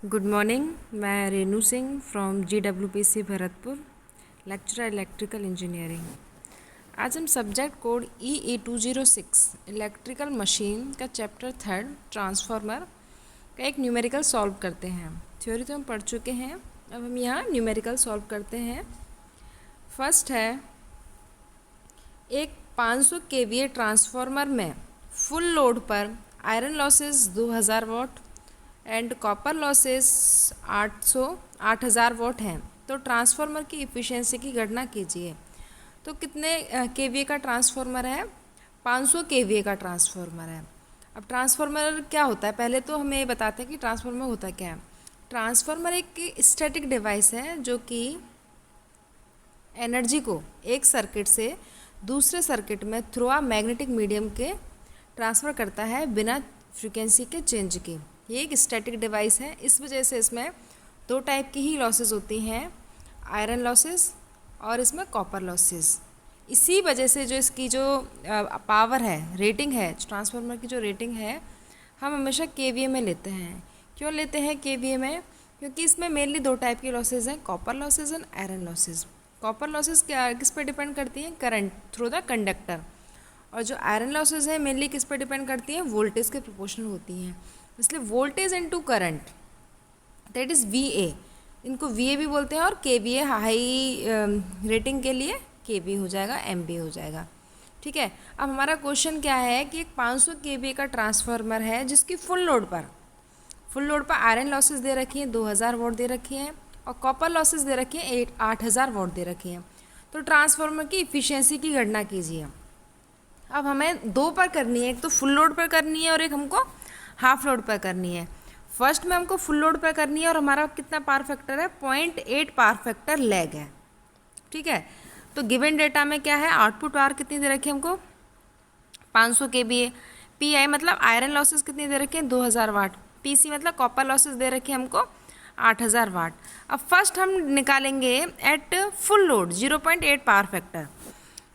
Good morning. मैं Renu Singh from GWPC Bharatpur, lecturer electrical engineering. आज हम subject code EE206 electrical machine का चैप्टर 3 ट्रांसफार्मर का एक न्यूमेरिकल सॉल्व करते हैं। थ्योरी तो हम पढ़ चुके हैं, अब हम यहाँ न्यूमेरिकल सॉल्व करते हैं। फर्स्ट है, एक 500 kVA ट्रांसफार्मर में फुल लोड पर iron losses 2000 watt and copper losses 8000 watt हैं, तो ट्रांसफार्मर की इफ़िशियंसी की गणना कीजिए। तो कितने केवीए का ट्रांसफार्मर है? 500 केवीए का ट्रांसफार्मर है। अब ट्रांसफार्मर क्या होता है, पहले तो हमें बताते हैं कि ट्रांसफार्मर होता क्या है। ट्रांसफार्मर एक स्टैटिक डिवाइस है जो कि एनर्जी को एक सर्किट से दूसरे सर्किट में थ्रू अ मैग्नेटिक मीडियम के ट्रांसफ़र करता है बिना फ्रीक्वेंसी के चेंज के। ये एक स्टैटिक डिवाइस है, इस वजह से इसमें दो टाइप की ही लॉसेस होती हैं, आयरन लॉसेस और इसमें कॉपर लॉसेस। इसी वजह से जो इसकी जो पावर है, रेटिंग है, ट्रांसफार्मर की जो रेटिंग है, हम हमेशा केवीए में लेते हैं। क्यों लेते हैं केवीए में? क्योंकि इसमें मेनली दो टाइप की लॉसेस हैं, copper losses and iron losses. Copper losses क्या किस पर डिपेंड करती हैं? Current through the conductor. और जो आयरन लॉसेस है मेनली किस पर डिपेंड करती हैं? वोल्टेज के प्रोपोर्शनल होती हैं। इसलिए voltage into current, that is VA, इनको VA भी बोलते हैं, और KVA हाई रेटिंग के लिए KV हो जाएगा, MB हो जाएगा। ठीक है। अब हमारा क्वेश्चन क्या है कि एक 500 KVA का ट्रांसफार्मर है जिसकी फुल लोड पर आयरन लॉसेस दे रखी हैं 2000 वाट दे रखी हैं, और कॉपर लॉसेस दे रखी हैं 8000 वाट दे रखी हैं। तो ट्रांसफार्मर की इफ़िशियंसी की गणना कीजिए। अब हमें दो पर करनी है, एक तो फुल लोड पर करनी है और एक हमको हाफ लोड पर करनी है। फर्स्ट में हमको फुल लोड पर करनी है और हमारा कितना पावर फैक्टर है? 0.8 पावर फैक्टर लैग है। ठीक है। तो गिवन डेटा में क्या है? आउटपुट पावर कितनी दे रखी है हमको? 500 kVA। PI मतलब आयरन लॉसेस कितनी दे रखी है? 2000 वाट। PC मतलब कॉपर लॉसेस दे रखी है हमको 8000 वाट। अब फर्स्ट हम निकालेंगे at full load 0.8 power factor.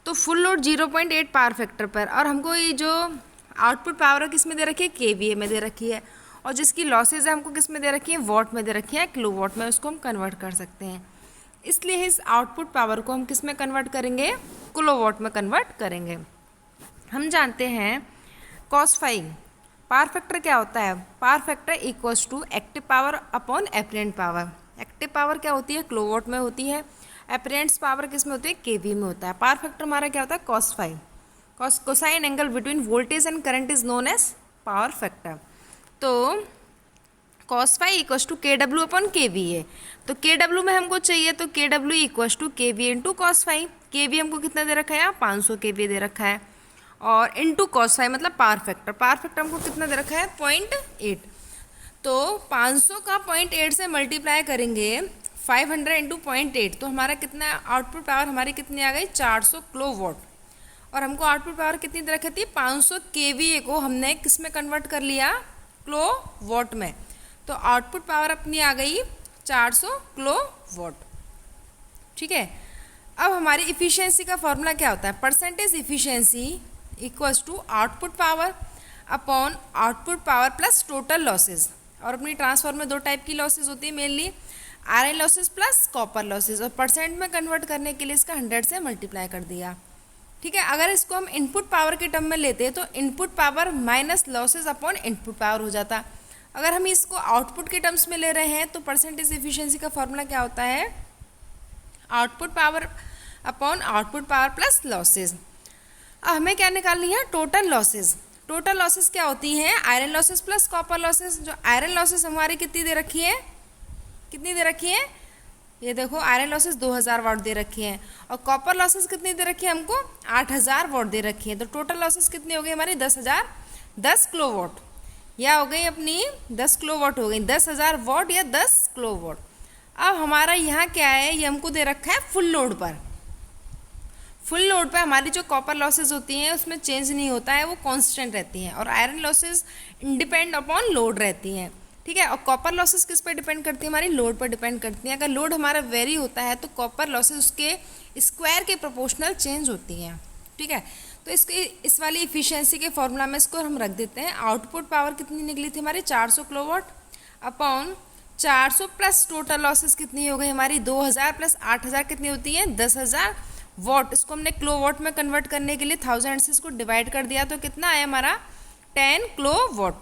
तो फुल लोड 0.8 पावर फैक्टर पर, और हमको ये जो आउटपुट पावर किस में दे रखी है? KVA में दे रखी है, और जिसकी लॉसेज है हमको किस में दे रखी है? वॉट में दे रखी है, किलो वॉट में उसको हम कन्वर्ट कर सकते हैं। इसलिए इस आउटपुट पावर को हम किस में कन्वर्ट करेंगे? किलो वॉट में कन्वर्ट करेंगे। हम जानते हैं cos फाई पावर फैक्टर क्या होता है? Power factor equals to active power upon apparent power. Active power क्या होती है? किलो वॉट में होती है। एपरेंट्स पावर किस में होती है? KV में होता है। पावर फैक्टर हमारा क्या होता है? cos phi. Cosine angle between voltage and current is known as power factor. तो cos phi equals to KW upon KVA। तो KW में हमको चाहिए, तो KW equals to KVA into cos phi. KV हमको कितना दे रखा है? 500 KVA दे रखा है, और इंटू cos फाई मतलब पावर फैक्टर। पावर फैक्टर हमको कितना दे रखा है? 0.8। तो 500 का 0.8 से मल्टीप्लाई करेंगे 500 इंटू 0.8, तो हमारा कितना आउटपुट पावर हमारी कितनी आ गई? 400 किलो वॉट। और हमको आउटपुट पावर कितनी दे रखी थी? 500 KVA को हमने किस में कन्वर्ट कर लिया? किलो वॉट में। तो आउटपुट पावर अपनी आ गई 400 किलो वॉट। ठीक है। अब हमारी इफ़िशियंसी का फॉर्मूला क्या होता है? Percentage efficiency equals to output power upon output power plus total losses. और अपनी ट्रांसफार्मर में दो टाइप की लॉसेज होती है mainly, iron losses plus copper losses, और परसेंट में कन्वर्ट करने के लिए इसका 100 से मल्टीप्लाई कर दिया। ठीक है। अगर इसको हम इनपुट पावर के टर्म में लेते हैं तो input power minus losses upon input power हो जाता। अगर हम इसको आउटपुट के टर्म्स में ले रहे हैं तो परसेंटेज एफिशिएंसी का फॉर्मूला क्या होता है? Output power upon output power plus losses. अब हमें क्या निकालनी है? Total losses. टोटल लॉसेज क्या होती हैं? Iron losses plus copper losses. जो आयरन लॉसेज हमारी कितनी दे रखी है? कितनी दे रखी है? ये देखो, आयरन लॉसेस 2000 वाट दे रखी हैं, और कॉपर लॉसेस कितनी दे रखी है हमको? 8000 वाट दे रखी है। तो टोटल लॉसेस कितनी हो गई हमारी? 10 किलो वाट। या हो गई अपनी 10 किलो वाट हो गई, 10,000 वाट या 10 किलो वाट। अब हमारा यहाँ क्या है? ये हमको दे रखा है फुल लोड पर। फुल लोड पर हमारी जो कॉपर लॉसेज होती हैं उसमें चेंज नहीं होता है, वो कांस्टेंट रहती हैं, और आयरन लॉसेज इंडिपेंड अपॉन लोड रहती हैं। ठीक है। और कॉपर लॉसेस किस पे डिपेंड करती है? हमारी लोड पर डिपेंड करती हैं। अगर लोड हमारा वेरी होता है तो कॉपर लॉसेस उसके स्क्वायर के प्रोपोर्शनल चेंज होती हैं। ठीक है। तो इस वाली इफिशियंसी के फॉर्मूला में इसको हम रख देते हैं। आउटपुट पावर कितनी निकली थी हमारी? 400 kilowatt upon 400 plus total losses कितनी हो गई हमारी, 2000 प्लस 8000 कितनी होती है, 10,000 वॉट। इसको हमने किलो वॉट में कन्वर्ट करने के लिए 1000 से इसको डिवाइड कर दिया तो कितना आया हमारा 10 किलो वॉट।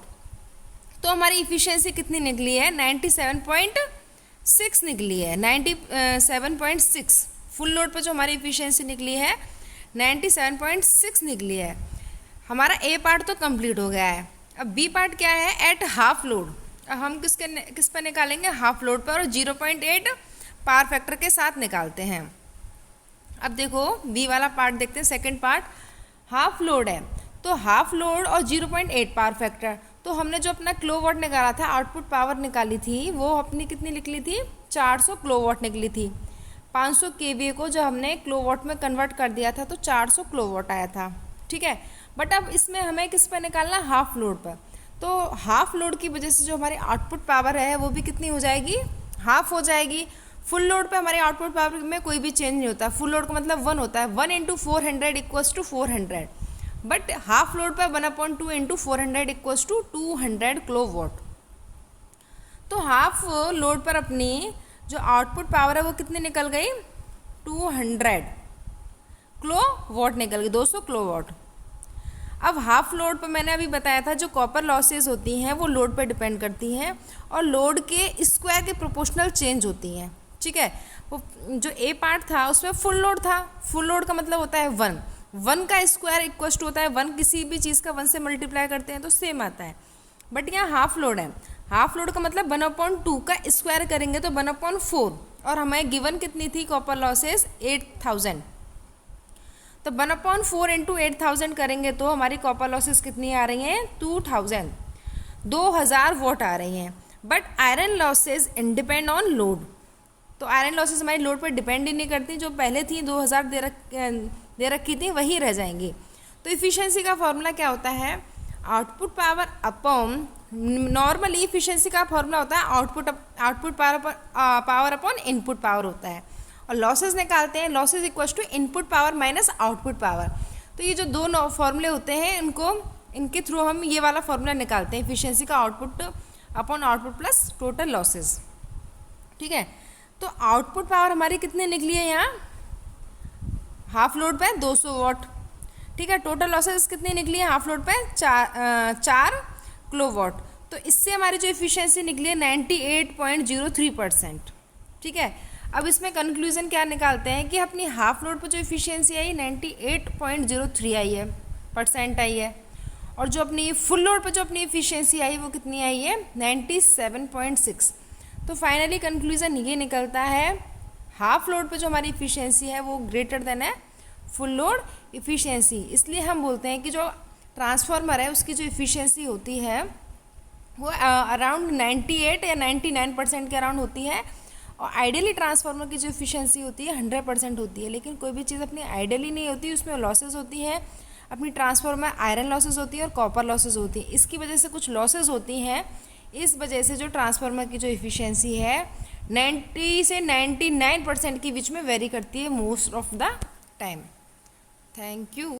तो हमारी इफिशियंसी कितनी निकली है, 97.6 निकली है, 97.6। फुल लोड पर जो हमारी इफिशियंसी निकली है 97.6 निकली है। हमारा ए पार्ट तो कंप्लीट हो गया है। अब बी पार्ट क्या है, एट हाफ लोड। अब हम किस पर निकालेंगे, हाफ लोड पर, और 0.8 पावर फैक्टर के साथ निकालते हैं। अब देखो बी वाला पार्ट देखते हैं, सेकंड पार्ट। हाफ लोड है तो हाफ लोड और 0.8 पावर फैक्टर। तो हमने जो अपना किलोवाट निकाला था, आउटपुट पावर निकाली थी, वो अपनी कितनी निकली थी, 400 किलोवाट निकली थी। 500 केवीए को जो हमने किलोवाट में कन्वर्ट कर दिया था तो 400 किलोवाट आया था, ठीक है। बट अब इसमें हमें किस पर निकालना, हाफ लोड पर। तो हाफ लोड की वजह से जो हमारी आउटपुट पावर है वो भी कितनी हो जाएगी, हाफ हो जाएगी। फुल लोड पे हमारे आउटपुट पावर में कोई भी चेंज नहीं होता। फुल लोड का मतलब 1 होता है, 1 × 400 equals to 400। But half load पर 1/2 × 400 इक्वल्स टू 200 किलोवाट। तो हाफ लोड पर अपनी जो आउटपुट पावर है वो कितनी निकल गई, 200 किलोवाट निकल गई, 200 किलोवाट। अब हाफ लोड पर मैंने अभी बताया था जो कॉपर लॉसेस होती हैं वो लोड पर डिपेंड करती हैं और लोड के स्क्वायर के प्रोपोर्शनल चेंज होती हैं, ठीक है। वो जो ए पार्ट था उसमें फुल लोड था। फुल लोड का मतलब होता है 1 का स्क्वायर इक्वल्स टू होता है 1, किसी भी चीज़ का 1 से मल्टीप्लाई करते हैं तो सेम आता है। बट यहाँ हाफ लोड है, हाफ लोड का मतलब 1/2 का स्क्वायर करेंगे तो 1/4, और हमें गिवन कितनी थी कॉपर लॉसेस 8000। तो 1/4 × 8000 करेंगे तो हमारी कॉपर लॉसेस कितनी आ रही हैं, 2000 वॉट आ रही हैं। But iron losses depend on load. तो आयरन लॉसेस हमारी लोड पर डिपेंड ही नहीं करती, जो पहले थी 2000 दे रखी थी वही रह जाएंगी। तो इफ़िशियंसी का फॉर्मूला क्या होता है, output power upon, normally efficiency का फॉर्मूला होता है output power upon input power होता है। और लॉसेस निकालते हैं, losses equals to input power minus output power. तो ये जो दो फॉर्मूले होते हैं इनके थ्रू हम ये वाला फॉर्मूला निकालते हैं, इफिशियंसी का output upon output plus total losses, ठीक है। तो आउटपुट पावर हमारी कितनी निकली है यहाँ, हाफ लोड पे 200 वॉट, ठीक है। टोटल लॉसेस कितनी निकली है हाफ लोड पे 4 किलोवाट। तो इससे हमारी जो इफिशियंसी निकली है 98.03%, ठीक है। अब इसमें कंक्लूजन क्या निकालते हैं कि अपनी हाफ लोड पर जो इफिशियंसी आई 98.03 आई है, परसेंट आई है, और जो अपनी फुल लोड पर जो अपनी इफिशियंसी आई वो कितनी आई है 97.6। तो फाइनली कंक्लूजन ये निकलता है हाफ लोड पे जो हमारी इफिशियंसी है वो ग्रेटर देन है फुल लोड इफिशियंसी। इसलिए हम बोलते हैं कि जो ट्रांसफार्मर है उसकी जो इफिशियंसी होती है वो अराउंड 98 या 99% के अराउंड होती है, और आइडियली ट्रांसफार्मर की जो इफिशियंसी होती है 100% होती है। लेकिन कोई भी चीज़ अपनी आइडियली नहीं होती, उसमें लॉसेस होती हैं। अपनी ट्रांसफार्मर में आयरन लॉसेस होती है और कॉपर लॉसेस होती है, इसकी वजह से कुछ लॉसेस होती हैं। इस वजह से जो ट्रांसफार्मर की जो इफिशियंसी है 90 से 99% के बीच में वेरी करती है most of the time. Thank you.